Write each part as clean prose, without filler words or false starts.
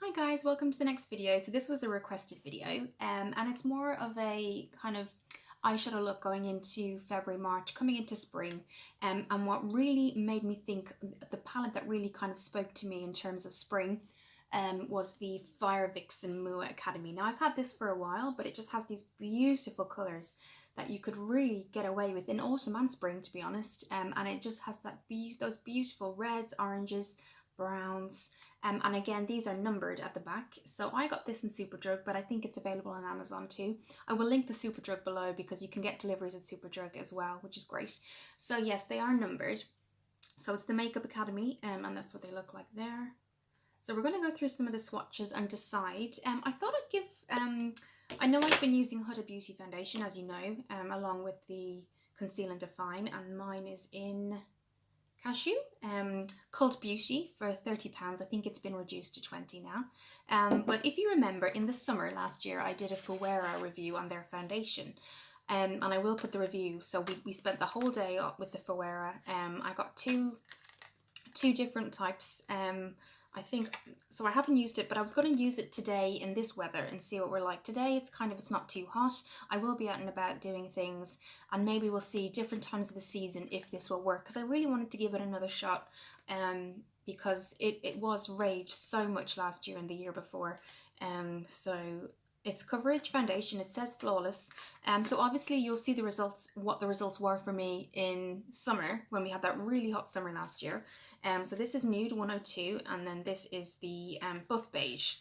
Hi guys, welcome to the next video. So this was a requested video and it's more of a kind of eyeshadow look going into February, March, coming into spring. And what really made me think, the palette that really kind of spoke to me in terms of spring was the Pheora Vixen MUA Academy. Now I've had this for a while, but it just has these beautiful colours that you could really get away with in autumn and spring, to be honest. And it just has those beautiful reds, oranges, browns. And again, these are numbered at the back. So I got this in Superdrug, but I think it's available on Amazon too. I will link the Superdrug below because you can get deliveries at Superdrug as well, which is great. So yes, they are numbered. So it's the Makeup Academy, and that's what they look like there. So we're going to go through some of the swatches and decide. I thought I'd give, I know I've been using Huda Beauty foundation, as you know, along with the Conceal and Define, and mine is in Cashew, Cult Beauty for £30. I think it's been reduced to 20 now. But if you remember, in the summer last year, I did a Pheora review on their foundation. And I will put the review. So we spent the whole day with the Pheora. I got two different types. I think, so I haven't used it, but I was going to use it today in this weather and see what we're like. Today it's not too hot. I will be out and about doing things, and maybe we'll see different times of the season if this will work, because I really wanted to give it another shot, because it was raved so much last year and the year before. So it's coverage foundation, it says flawless. So obviously you'll see the results, what the results were for me in summer when we had that really hot summer last year. So this is Nude 102, and then this is the Buff Beige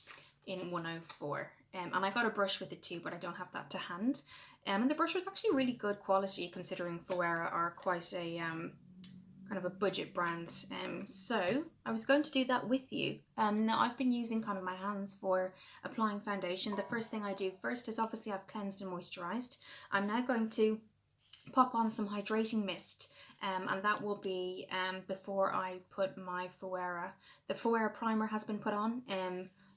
in 104. And I got a brush with it too, but I don't have that to hand. And the brush was actually really good quality, considering Pheora are quite a kind of a budget brand. So I was going to do that with you. Now I've been using kind of my hands for applying foundation. The first thing I do first is, obviously I've cleansed and moisturized. I'm now going to pop on some hydrating mist, and that will be before I put my Pheora. The Pheora primer has been put on,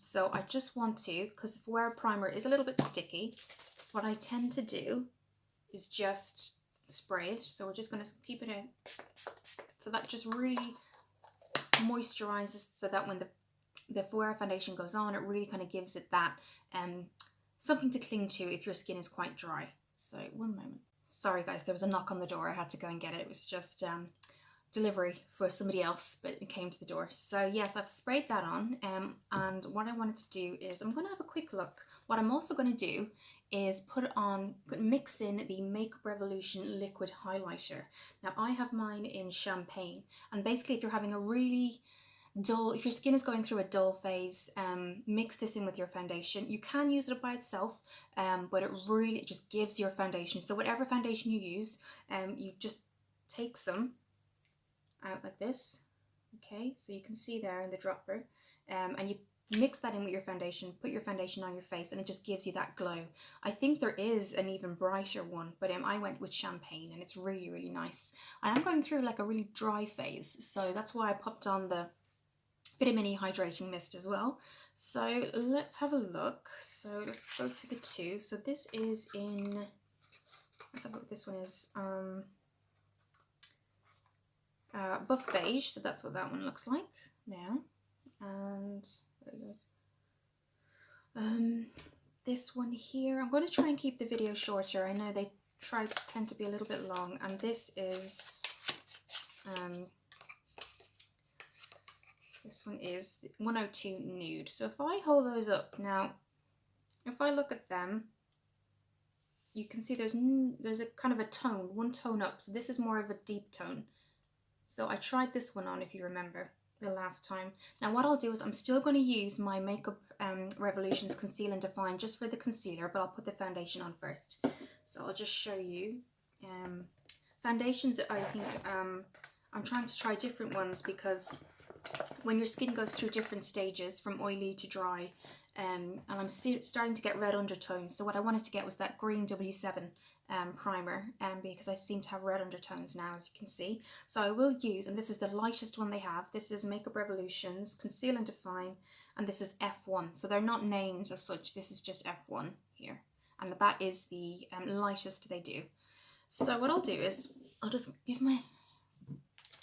so I just want to, because the Pheora primer is a little bit sticky, what I tend to do is just spray it. So we're just going to keep it in, so that just really moisturizes, so that when the Pheora foundation goes on, it really kind of gives it that something to cling to if your skin is quite dry. So one moment. Sorry guys, there was a knock on the door. I had to go and get it. It was just delivery for somebody else, but it came to the door. So yes, I've sprayed that on, and what I wanted to do is, I'm going to have a quick look. What I'm also going to do is mix in the Makeup Revolution liquid highlighter. Now I have mine in Champagne, and basically if you're having a really dull, if your skin is going through a dull phase, mix this in with your foundation. You can use it by itself, but it just gives your foundation. So whatever foundation you use, you just take some out like this. Okay, so you can see there in the dropper, and you mix that in with your foundation, put your foundation on your face, and it just gives you that glow. I think there is an even brighter one, but I went with Champagne, and it's really, really nice. I am going through like a really dry phase, so that's why I popped on the Vitamin E Hydrating Mist as well. So let's have a look. So let's go to the two. So this is in, let's have a look, this one is Buff Beige, so that's what that one looks like now. And there it goes. This one here, I'm going to try and keep the video shorter. I know they tend to be a little bit long, and this is this one is 102 Nude. So if I hold those up now, if I look at them, you can see there's a kind of a tone, one tone up. So this is more of a deep tone. So I tried this one on, if you remember, the last time. Now what I'll do is, I'm still going to use my Makeup Revolution's Conceal and Define just for the concealer, but I'll put the foundation on first. So I'll just show you. Foundations, I think, I'm trying to try different ones, because when your skin goes through different stages from oily to dry, and I'm starting to get red undertones. So what I wanted to get was that green W7 primer, because I seem to have red undertones now, as you can see. So I will use, and this is the lightest one they have, this is Makeup Revolution's Conceal and Define, and this is F1. So they're not named as such, this is just F1 here. And that is the lightest they do. So what I'll do is, I'll just give my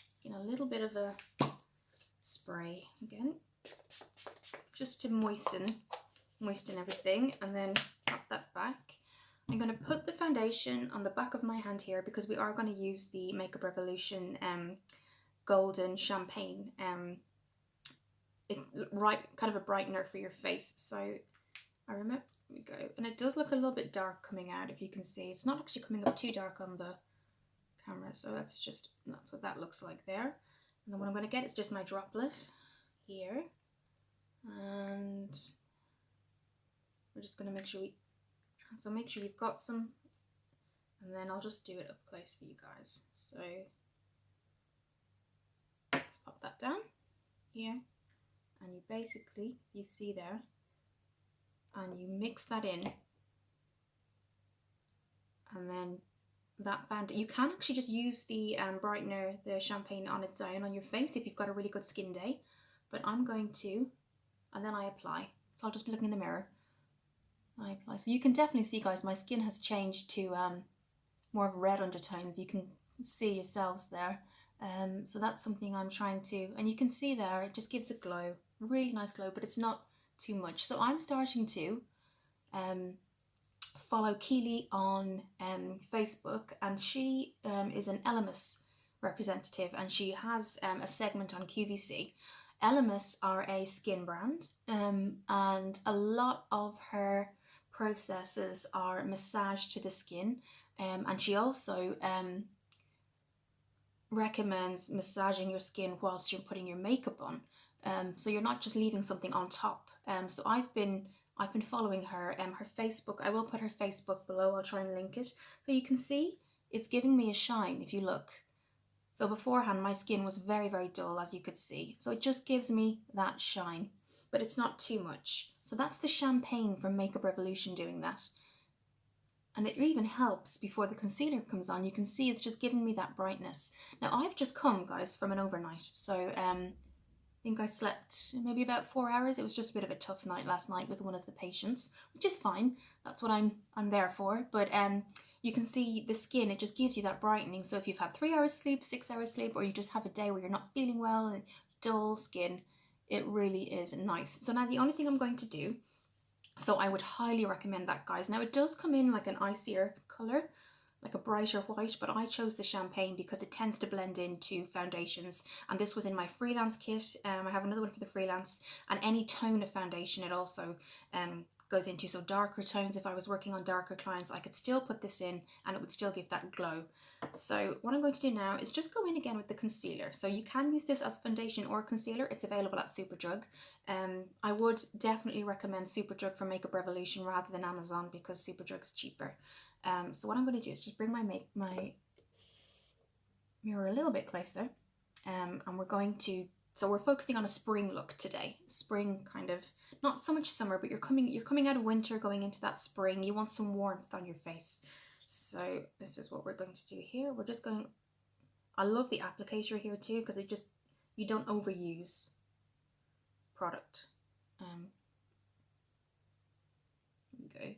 skin a little bit of a spray again, just to moisten everything, and then pop that back. I'm going to put the foundation on the back of my hand here because we are going to use the Makeup Revolution Golden Champagne kind of a brightener for your face. So I remember, here we go, and it does look a little bit dark coming out. If you can see, it's not actually coming up too dark on the camera, so that's what that looks like there. And then what I'm going to get is just my droplet here, and we're just going to make sure you've got some, and then I'll just do it up close for you guys. So let's pop that down here, and you see there, and you mix that in, and then that you can actually just use the brightener, the champagne on its own on your face if you've got a really good skin day, but I'm going to, and then I apply. So I'll just be looking in the mirror. I apply. So you can definitely see, guys, my skin has changed to more of red undertones. You can see yourselves there. So that's something I'm trying to, and you can see there, it just gives a glow, really nice glow, but it's not too much. So I'm starting to follow Keely on Facebook, and she is an Elemis representative, and she has a segment on QVC. Elemis are a skin brand, and a lot of her processes are massage to the skin, and she also recommends massaging your skin whilst you're putting your makeup on, so you're not just leaving something on top. So I've been following her. Her Facebook, I will put her Facebook below. I'll try and link it so you can see it's giving me a shine. If you look, so beforehand my skin was very, very dull, as you could see, so it just gives me that shine, but it's not too much. So that's the champagne from Makeup Revolution doing that, and it even helps before the concealer comes on. You can see it's just giving me that brightness. Now I've just come, guys, from an overnight, so I think I slept maybe about 4 hours. It was just a bit of a tough night last night with one of the patients, which is fine. That's what I'm there for. But you can see the skin, it just gives you that brightening. So if you've had 3 hours sleep, 6 hours sleep, or you just have a day where you're not feeling well and dull skin, it really is nice. So now the only thing I'm going to do, so I would highly recommend that, guys. Now it does come in like an icier color, like a brighter white, but I chose the champagne because it tends to blend into foundations, and this was in my freelance kit. I have another one for the freelance, and any tone of foundation it also goes into. So darker tones, if I was working on darker clients, I could still put this in and it would still give that glow. So what I'm going to do now is just go in again with the concealer. So you can use this as foundation or concealer. It's available at Superdrug. I would definitely recommend Superdrug from Makeup Revolution rather than Amazon because Superdrug's cheaper. So what I'm going to do is just bring my mirror a little bit closer, and we're going to, so we're focusing on a spring look today. Spring, kind of, not so much summer, but you're coming out of winter, going into that spring. You want some warmth on your face. So this is what we're going to do here. We're just going, I love the applicator here too, because you don't overuse product. Here we go.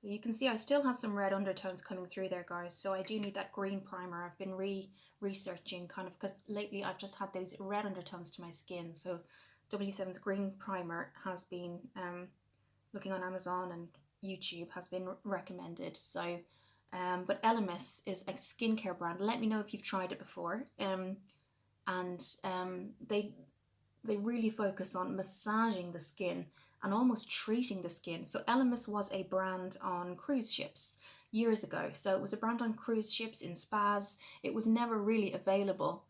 You can see I still have some red undertones coming through there, guys, so I do need that green primer. I've been researching kind of, because lately I've just had those red undertones to my skin, so W7's green primer has been, looking on Amazon and YouTube, has been recommended. So but Elemis is a skincare brand. Let me know if you've tried it before. They really focus on massaging the skin and almost treating the skin. So Elemis was a brand on cruise ships years ago. So it was a brand on cruise ships, in spas. It was never really available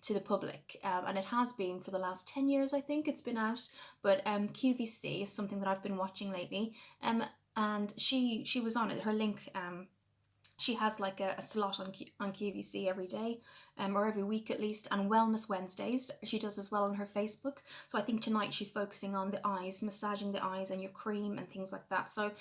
to the public, and it has been for the last 10 years, I think it's been out. But QVC is something that I've been watching lately, and she was on it. Her link, she has like a slot on QVC every day, or every week at least, and Wellness Wednesdays she does as well on her Facebook. So I think tonight she's focusing on the eyes, massaging the eyes and your cream and things like that. So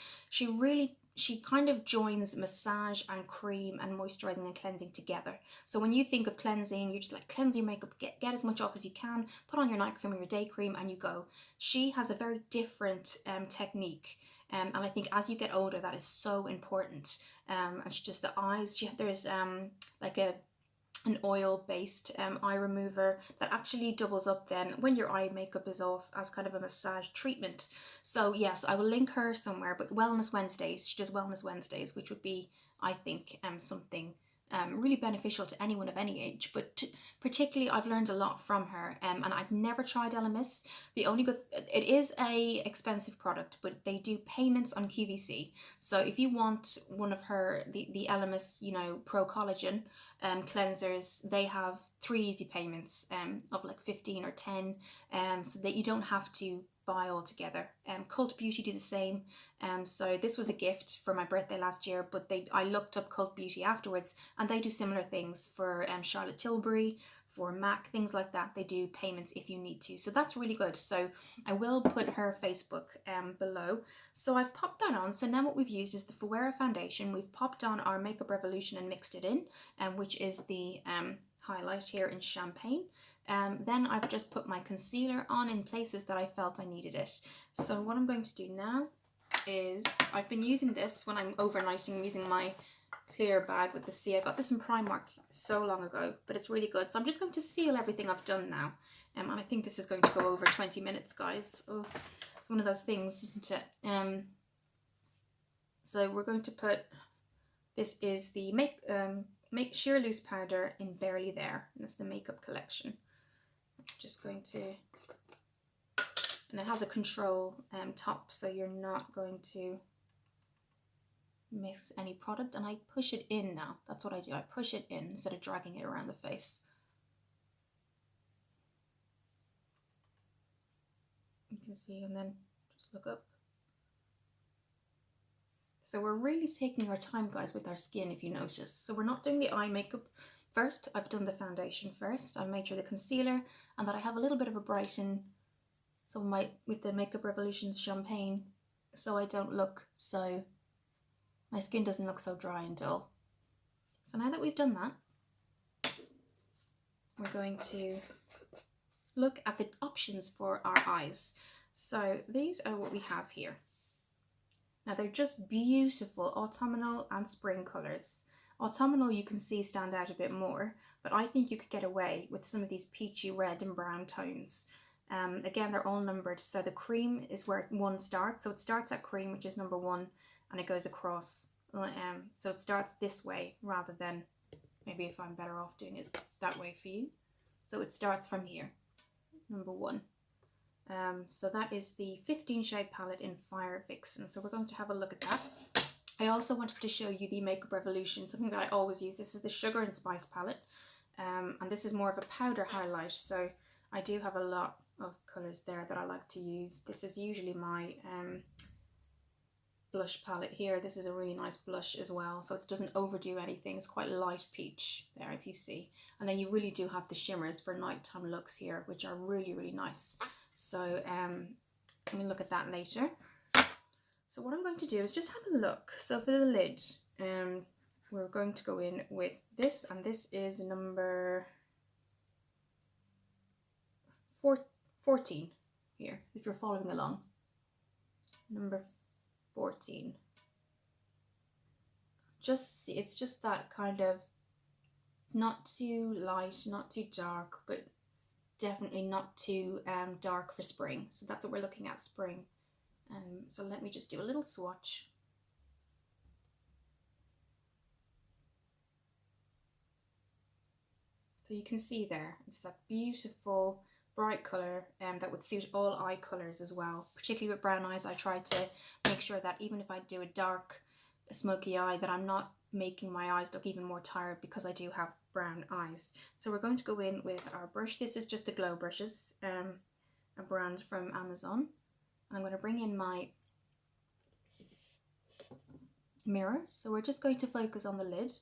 she kind of joins massage and cream and moisturizing and cleansing together. So when you think of cleansing, you're just like, cleanse your makeup, get as much off as you can, put on your night cream or your day cream, and you go. She has a very different technique. And I think as you get older, that is so important. And she just, the eyes, there's like a an oil-based eye remover that actually doubles up then when your eye makeup is off as kind of a massage treatment. So yes, I will link her somewhere, but Wellness Wednesdays, she does Wellness Wednesdays, which would be, I think, something really beneficial to anyone of any age, but particularly I've learned a lot from her, and I've never tried LMS. The only good, it is a expensive product, but they do payments on QVC. So if you want one of her, the LMS, you know, Pro Collagen cleansers, they have 3 easy payments of like 15 or 10, so that you don't have to buy all together. Cult Beauty do the same. So this was a gift for my birthday last year, but I looked up Cult Beauty afterwards, and they do similar things for Charlotte Tilbury, for MAC, things like that. They do payments if you need to. So that's really good. So I will put her Facebook below. So I've popped that on. So now what we've used is the Pheora Foundation. We've popped on our Makeup Revolution and mixed it in, which is the highlight here in Champagne. Then I've just put my concealer on in places that I felt I needed it. So what I'm going to do now is, I've been using this when I'm overnighting. I'm using my clear bag with the C. I got this in Primark so long ago, but it's really good. So I'm just going to seal everything I've done now. And I think this is going to go over 20 minutes, guys. Oh, it's one of those things, isn't it? So we're going to put, this is the Make Sheer Loose powder in Barely There. And it's the makeup collection. I'm just going to, and it has a control top, so you're not going to mix any product. And I push it in now. That's what I do. I push it in instead of dragging it around the face. You can see, and then just look up. So we're really taking our time, guys, with our skin, if you notice. So we're not doing the eye makeup first. I've done the foundation first. I made sure the concealer, and that I have a little bit of a brighten, so with the Makeup Revolution's Champagne, so I don't look so, my skin doesn't look so dry and dull. So now that we've done that, we're going to look at the options for our eyes. So these are what we have here. Now they're just beautiful autumnal and spring colours. Autumnal you can see stand out a bit more, but I think you could get away with some of these peachy red and brown tones. Again, they're all numbered. So the cream is where 1 starts. So it starts at cream, which is number 1, and it goes across. So it starts this way rather than, maybe if I'm better off doing it that way for you. So it starts from here, number 1. So that is the 15 shade palette in Pheora Vixen. So we're going to have a look at that. I also wanted to show you the Makeup Revolution, something that I always use. This is the Sugar and Spice palette, and this is more of a powder highlight. So I do have a lot of colours there that I like to use. This is usually my blush palette here. This is a really nice blush as well, so it doesn't overdo anything. It's quite light peach there, if you see. And then you really do have the shimmers for nighttime looks here, which are really, really nice. So let me look at that later. So what I'm going to do is just have a look. So for the lid, we're going to go in with this, and this is number 14 here, if you're following along. Number 14. Just see, it's just that kind of not too light, not too dark, but definitely not too dark for spring. So that's what we're looking at, spring. So let me just do a little swatch. So you can see there, it's that beautiful bright colour that would suit all eye colours as well. Particularly with brown eyes, I try to make sure that even if I do a dark, smoky eye, that I'm not making my eyes look even more tired, because I do have brown eyes. So we're going to go in with our brush. This is just the Glow brushes, a brand from Amazon. I'm going to bring in my mirror. So we're just going to focus on the lid.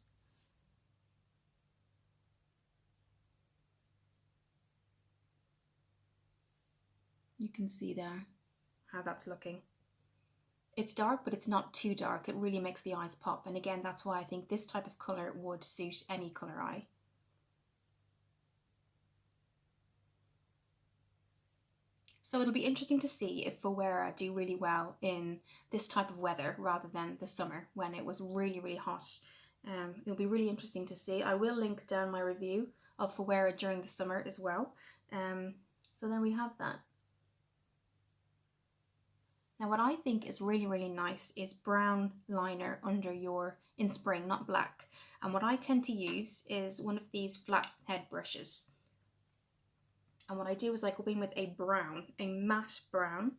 You can see there how that's looking. It's dark, but it's not too dark. It really makes the eyes pop. And again, that's why I think this type of colour would suit any colour eye. So it'll be interesting to see if Pheora do really well in this type of weather rather than the summer when it was really, really hot It'll be really interesting to see. I will link down my review of Pheora during the summer as well. So then we have that. Now what I think is really, really nice is brown liner under your, in spring, not black. And what I tend to use is one of these flat head brushes. And what I do is I go in with a brown, a matte brown,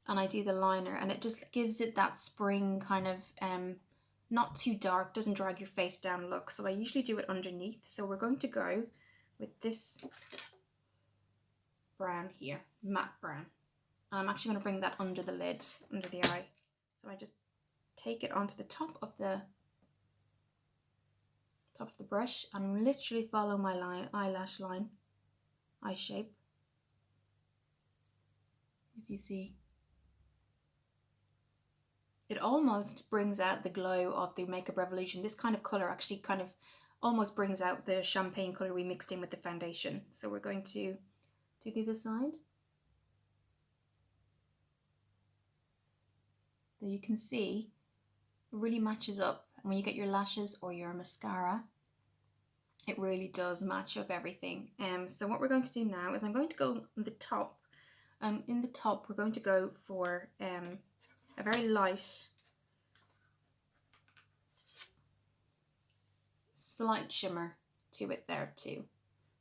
and I do the liner, and it just gives it that spring kind of, not too dark, doesn't drag your face down look. So I usually do it underneath. So we're going to go with this brown here, matte brown. And I'm actually going to bring that under the lid, under the eye. So I just take it onto the top of the brush and literally follow my line, eyelash line, eye shape. If you see, it almost brings out the glow of the Makeup Revolution. This kind of color actually kind of almost brings out the champagne color we mixed in with the foundation. So we're going to do the other side. So you can see it really matches up. And when you get your lashes or your mascara, it really does match up everything. So what we're going to do now is I'm going to go on the top. In the top, we're going to go for a very light, slight shimmer to it there too.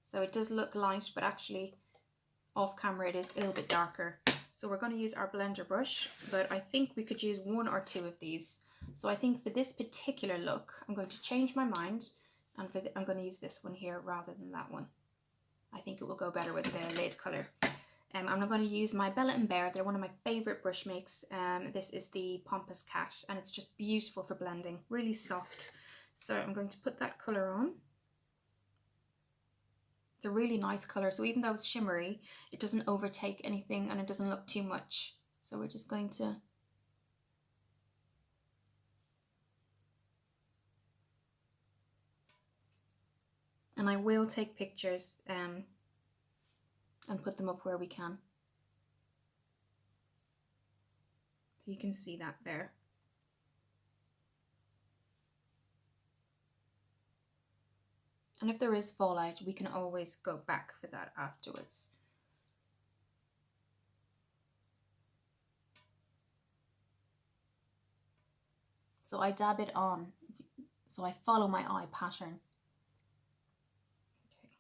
So it does look light, but actually off camera it is a little bit darker. So we're going to use our blender brush, but I think we could use one or two of these. So I think for this particular look, I'm going to change my mind, and I'm going to use this one here rather than that one. I think it will go better with the lid color. I'm not going to use my Bella & Bear. They're one of my favorite brush makes. This is the Pompous Cat, and it's just beautiful for blending, really soft. So I'm going to put that color on. It's a really nice color, so even though it's shimmery, it doesn't overtake anything and it doesn't look too much. So we're just going to and I will take pictures and put them up where we can. So you can see that there. And if there is fallout, we can always go back for that afterwards. So I dab it on, so I follow my eye pattern. Okay.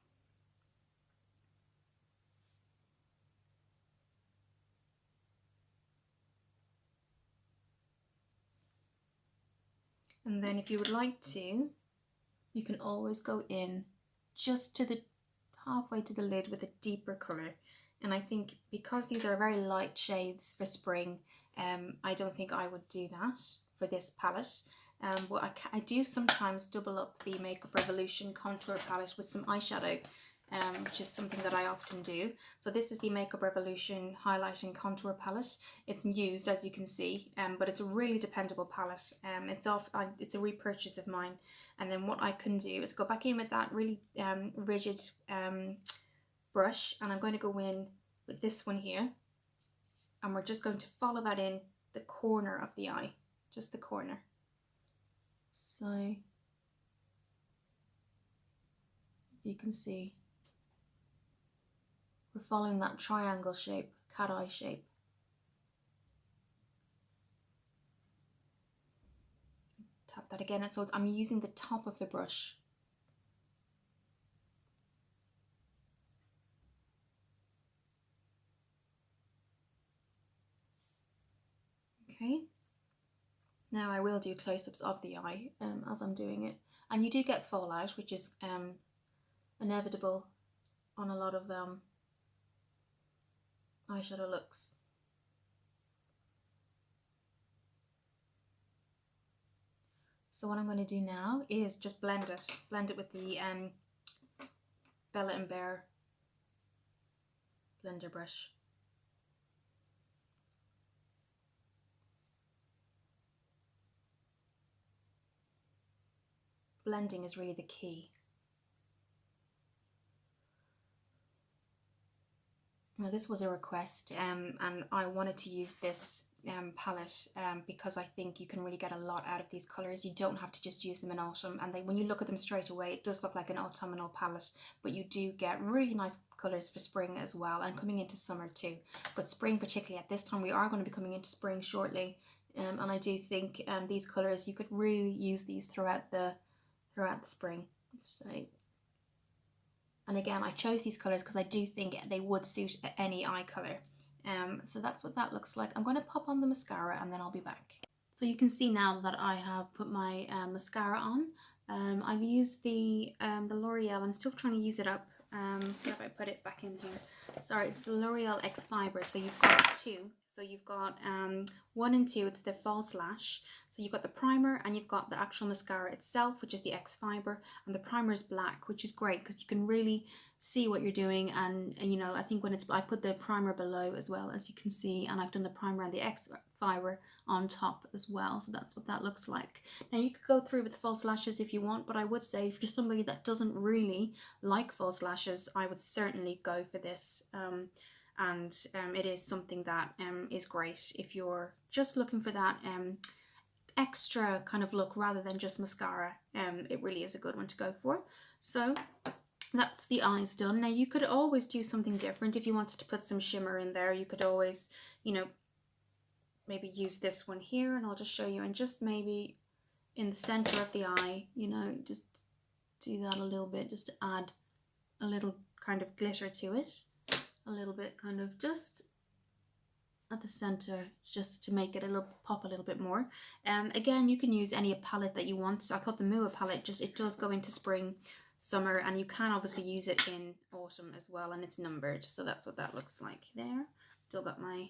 And then if you would like to, you can always go in just to the halfway to the lid with a deeper color. And I think because these are very light shades for spring, I don't think I would do that for this palette. But I do sometimes double up the Makeup Revolution contour palette with some eyeshadow, which is something that I often do. So this is the Makeup Revolution Highlight and Contour palette. It's used, as you can see, but it's a really dependable palette. It's a repurchase of mine. And then what I can do is go back in with that really rigid brush, and I'm going to go in with this one here, and we're just going to follow that in the corner of the eye, just the corner. So you can see we're following that triangle shape, cat eye shape. Tap that again, so I'm using the top of the brush. Okay, now I will do close-ups of the eye as I'm doing it, and you do get fallout, which is inevitable on a lot of eyeshadow looks. So what I'm going to do now is just blend it with the Bella & Bear blender brush. Blending is really the key. Now this was a request, and I wanted to use this palette because I think you can really get a lot out of these colours. You don't have to just use them in autumn, and when you look at them straight away, it does look like an autumnal palette, but you do get really nice colours for spring as well, and coming into summer too. But spring, particularly at this time, we are going to be coming into spring shortly, and I do think these colours, you could really use these throughout the spring. So, and again, I chose these colours because I do think they would suit any eye colour. So that's what that looks like. I'm going to pop on the mascara and then I'll be back. So you can see now that I have put my mascara on. I've used the L'Oreal. I'm still trying to use it up. If I put it back in here. Sorry, it's the L'Oreal X Fiber. So you've got two. So you've got 1 and 2. It's the false lash. So you've got the primer and you've got the actual mascara itself, which is the X Fiber, and the primer is black, which is great because you can really see what you're doing. And you know, I think when I put the primer below as well, as you can see, and I've done the primer and the X Fiber on top as well. So that's what that looks like. Now you could go through with the false lashes if you want, but I would say if you're somebody that doesn't really like false lashes, I would certainly go for this. It is something that is great if you're just looking for that extra kind of look rather than just mascara. It really is a good one to go for. So that's the eyes done. Now you could always do something different. If you wanted to put some shimmer in there, you could always, you know, maybe use this one here, and I'll just show you, and just maybe in the center of the eye, you know, just do that a little bit, just to add a little kind of glitter to it, a little bit kind of just at the center, just to make it pop a little bit more. Again, you can use any palette that you want. So I thought the MUA palette, it does go into spring, summer, and you can obviously use it in autumn as well, and it's numbered. So that's what that looks like there. Still got my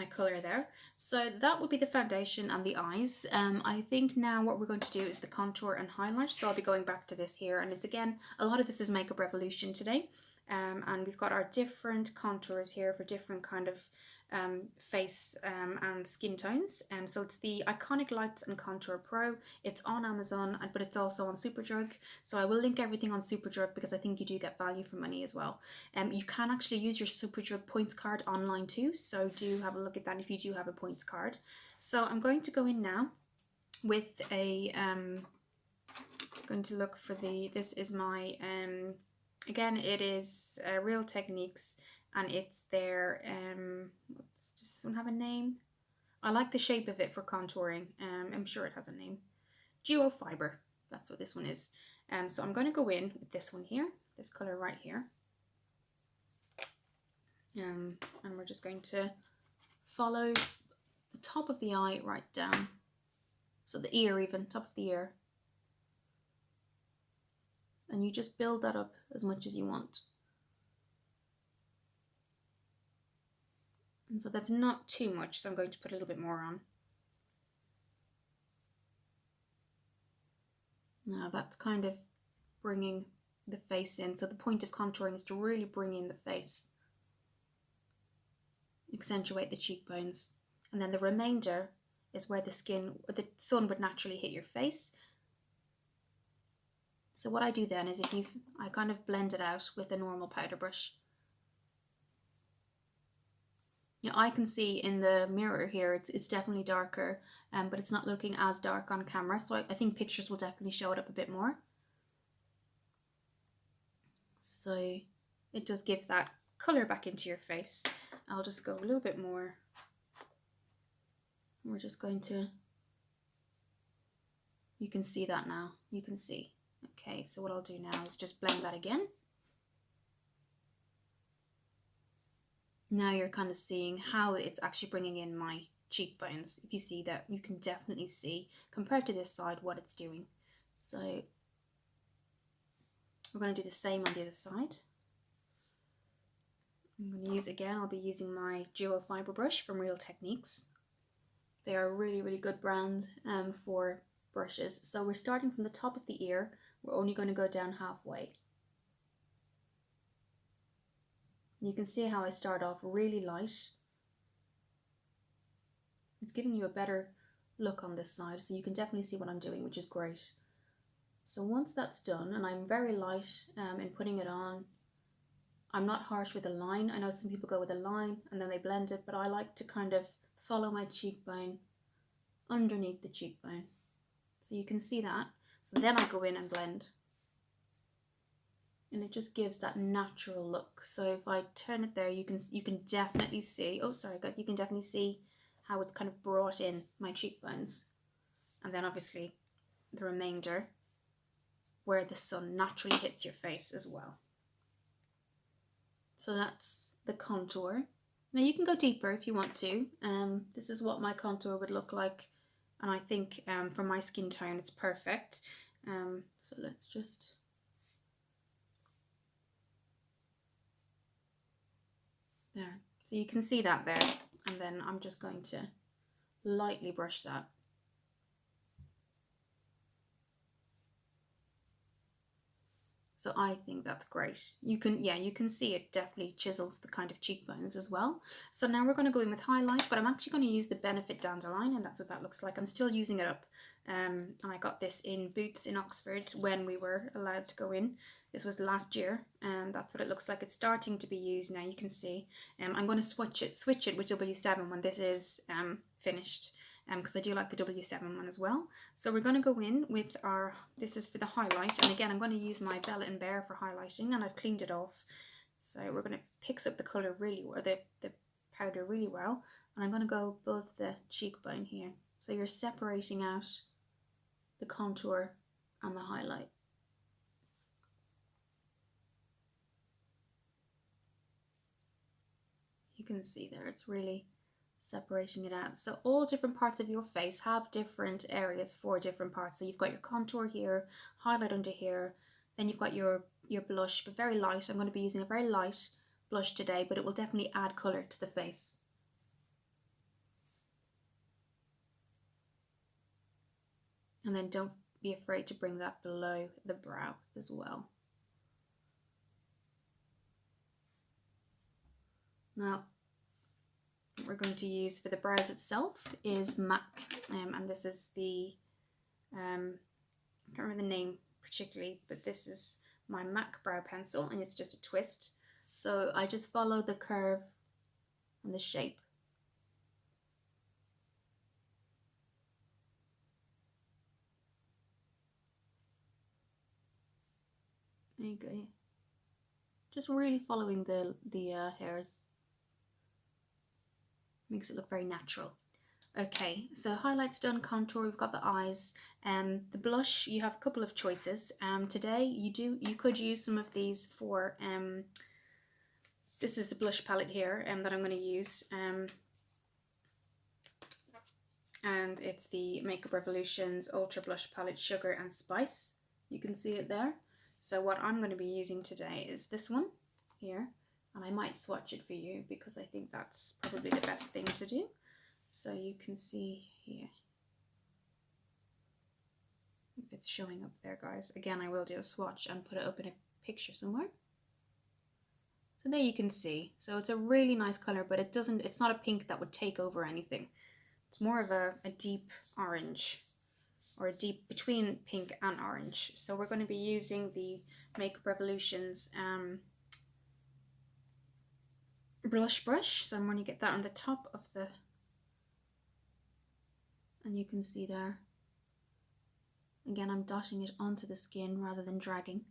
color there. So that would be the foundation and the eyes. I think now what we're going to do is the contour and highlight. So I'll be going back to this here, and it's again, a lot of this is Makeup Revolution today. And we've got our different contours here for different kind of face and skin tones. So it's the Iconic Lights and Contour Pro. It's on Amazon, but it's also on Superdrug. So I will link everything on Superdrug because I think you do get value for money as well. You can actually use your Superdrug points card online too. So do have a look at that if you do have a points card. So I'm going to go in now with a, going to look for this is my, again, it is Real Techniques, and it's their, does this one have a name? I like the shape of it for contouring. I'm sure it has a name. Duo Fiber, that's what this one is. So I'm going to go in with this one here, this color right here. And we're just going to follow the top of the eye right down. So the ear even, top of the ear. And you just build that up as much as you want. And so that's not too much, so I'm going to put a little bit more on. Now that's kind of bringing the face in. So the point of contouring is to really bring in the face, accentuate the cheekbones, and then the remainder is where the sun would naturally hit your face. So what I do then is I kind of blend it out with a normal powder brush. Now I can see in the mirror here, it's definitely darker, but it's not looking as dark on camera. So I think pictures will definitely show it up a bit more. So it does give that color back into your face. I'll just go a little bit more. We're just going to, you can see that now, you can see. Okay, so what I'll do now is just blend that again. Now you're kind of seeing how it's actually bringing in my cheekbones. If you see that, you can definitely see, compared to this side, what it's doing. So we're going to do the same on the other side. I'm going to use, again, I'll be using my Duo Fiber brush from Real Techniques. They are a really, really good brand for brushes. So we're starting from the top of the ear. We're only going to go down halfway. You can see how I start off really light. It's giving you a better look on this side, so you can definitely see what I'm doing, which is great. So once that's done, and I'm very light in putting it on, I'm not harsh with a line. I know some people go with a line and then they blend it, but I like to kind of follow my cheekbone underneath the cheekbone. So you can see that. So then I go in and blend. And it just gives that natural look. So if I turn it there, you can definitely see, oh sorry, you can definitely see how it's kind of brought in my cheekbones. And then obviously the remainder where the sun naturally hits your face as well. So that's the contour. Now you can go deeper if you want to. This is what my contour would look like. And I think for my skin tone, it's perfect. So let's just... There. So you can see that there. And then I'm just going to lightly brush that. So I think that's great. You can see it definitely chisels the kind of cheekbones as well. So now we're going to go in with highlight, but I'm actually going to use the Benefit Dandelion, and that's what that looks like. I'm still using it up. And I got this in Boots in Oxford when we were allowed to go in. This was last year, and that's what it looks like. It's starting to be used now, you can see. I'm going to switch it with W7 when this is finished. Because I do like the W7 one as well. So we're going to go in with our, this is for the highlight, and again I'm going to use my Bella and Bear for highlighting, and I've cleaned it off. So we're going to pick up the colour really well, the powder really well, and I'm going to go above the cheekbone here. So you're separating out the contour and the highlight. You can see there, it's really separating it out. So all different parts of your face have different areas for different parts. So you've got your contour here, highlight under here, then you've got your blush, but very light. I'm going to be using a very light blush today, but it will definitely add colour to the face. And then don't be afraid to bring that below the brow as well. Now, what we're going to use for the brows itself is MAC, and this is the, I can't remember the name particularly, but this is my MAC brow pencil, and it's just a twist. So I just follow the curve and the shape. There you go. Just really following the hairs. Makes it look very natural. Okay, so highlights done, contour, we've got the eyes. The blush, you have a couple of choices. Today you could use some of these for this is the blush palette here that I'm going to use. And it's the Makeup Revolution's Ultra Blush Palette Sugar and Spice. You can see it there. So what I'm going to be using today is this one here, and I might swatch it for you because I think that's probably the best thing to do. So you can see here, if it's showing up there, guys. Again, I will do a swatch and put it up in a picture somewhere. So there you can see. So it's a really nice color, but it's not a pink that would take over anything. It's more of a deep orange, or a deep between pink and orange. So we're going to be using the Makeup Revolution's blush brush. So I'm going to get that on the top of the, and you can see there. Again, I'm dotting it onto the skin rather than dragging.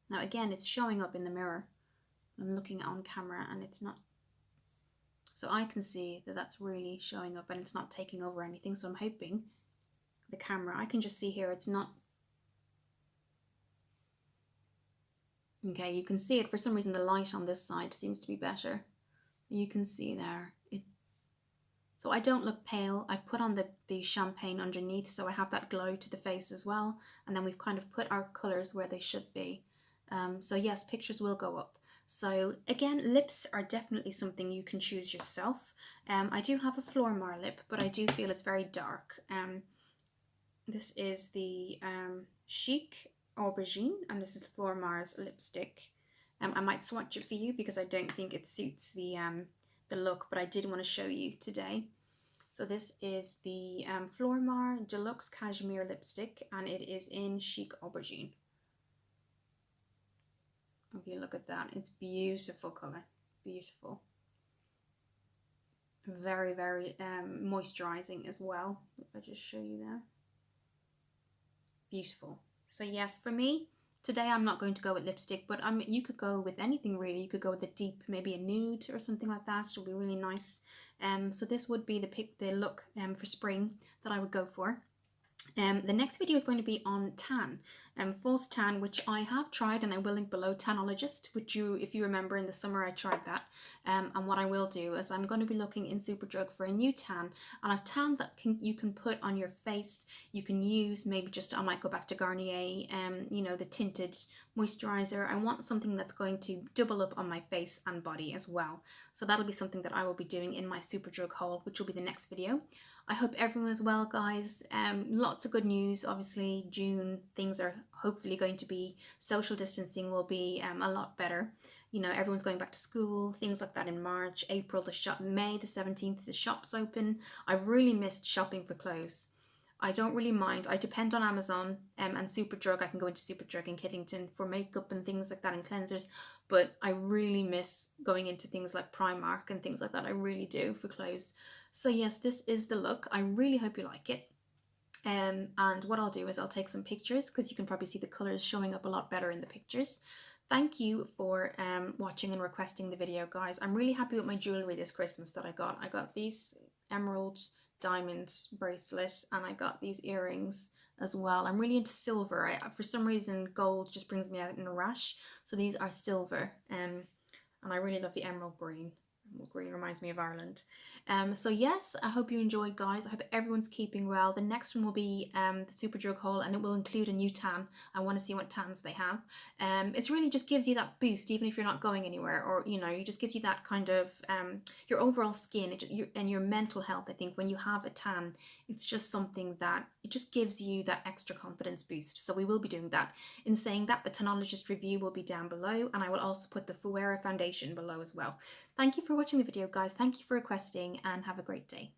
Now again, it's showing up in the mirror. I'm looking on camera and it's not. So I can see that that's really showing up and it's not taking over anything. So I'm hoping the camera, I can just see here, it's not. Okay, you can see it. For some reason, the light on this side seems to be better. You can see there. So I don't look pale. I've put on the champagne underneath, so I have that glow to the face as well. And then we've kind of put our colours where they should be. So yes, pictures will go up. So again, lips are definitely something you can choose yourself. I do have a Flormar lip, but I do feel it's very dark. This is the Chic Aubergine, and this is Flormar's lipstick. I might swatch it for you because I don't think it suits the look, but I did want to show you today. So this is the Flormar Deluxe Cashmere lipstick, and it is in Chic Aubergine. If you look at that, it's beautiful color, beautiful. Very, very moisturizing as well. If I just show you there. Beautiful. So yes, for me, today I'm not going to go with lipstick, but you could go with anything really. You could go with a deep, maybe a nude or something like that. It would be really nice. So this would be the look for spring that I would go for. The next video is going to be on tan, false tan, which I have tried, and I will link below, Tanologist, which if you remember in the summer I tried that. And what I will do is I'm going to be looking in Superdrug for a new tan, and a tan that you can put on your face. You can use maybe just, I might go back to Garnier, you know, the tinted moisturizer. I want something that's going to double up on my face and body as well. So that'll be something that I will be doing in my Superdrug haul, which will be the next video. I hope everyone is well, guys. Lots of good news. Obviously, June, things are hopefully going to be, social distancing will be a lot better. You know, everyone's going back to school, things like that in March, April, May the 17th, the shops open. I've really missed shopping for clothes. I don't really mind. I depend on Amazon and Superdrug. I can go into Superdrug in Kiddington for makeup and things like that and cleansers. But I really miss going into things like Primark and things like that. I really do for clothes. So yes, this is the look. I really hope you like it. And what I'll do is I'll take some pictures because you can probably see the colours showing up a lot better in the pictures. Thank you for watching and requesting the video, guys. I'm really happy with my jewellery this Christmas that I got. I got these emerald diamond bracelet and I got these earrings as well. I'm really into silver. For some reason, gold just brings me out in a rash. So these are silver. And I really love the emerald green. Emerald green reminds me of Ireland. So yes, I hope you enjoyed, guys. I hope everyone's keeping well. The next one will be the Superdrug haul, and it will include a new tan. I want to see what tans they have. It's really just gives you that boost, even if you're not going anywhere, or you know, it just gives you that kind of your overall skin and your mental health. I think when you have a tan, it's just something that it just gives you that extra confidence boost. So we will be doing that. In saying that, the Tanologist review will be down below, and I will also put the Pheora Foundation below as well. Thank you for watching the video, guys. Thank you for requesting, and have a great day.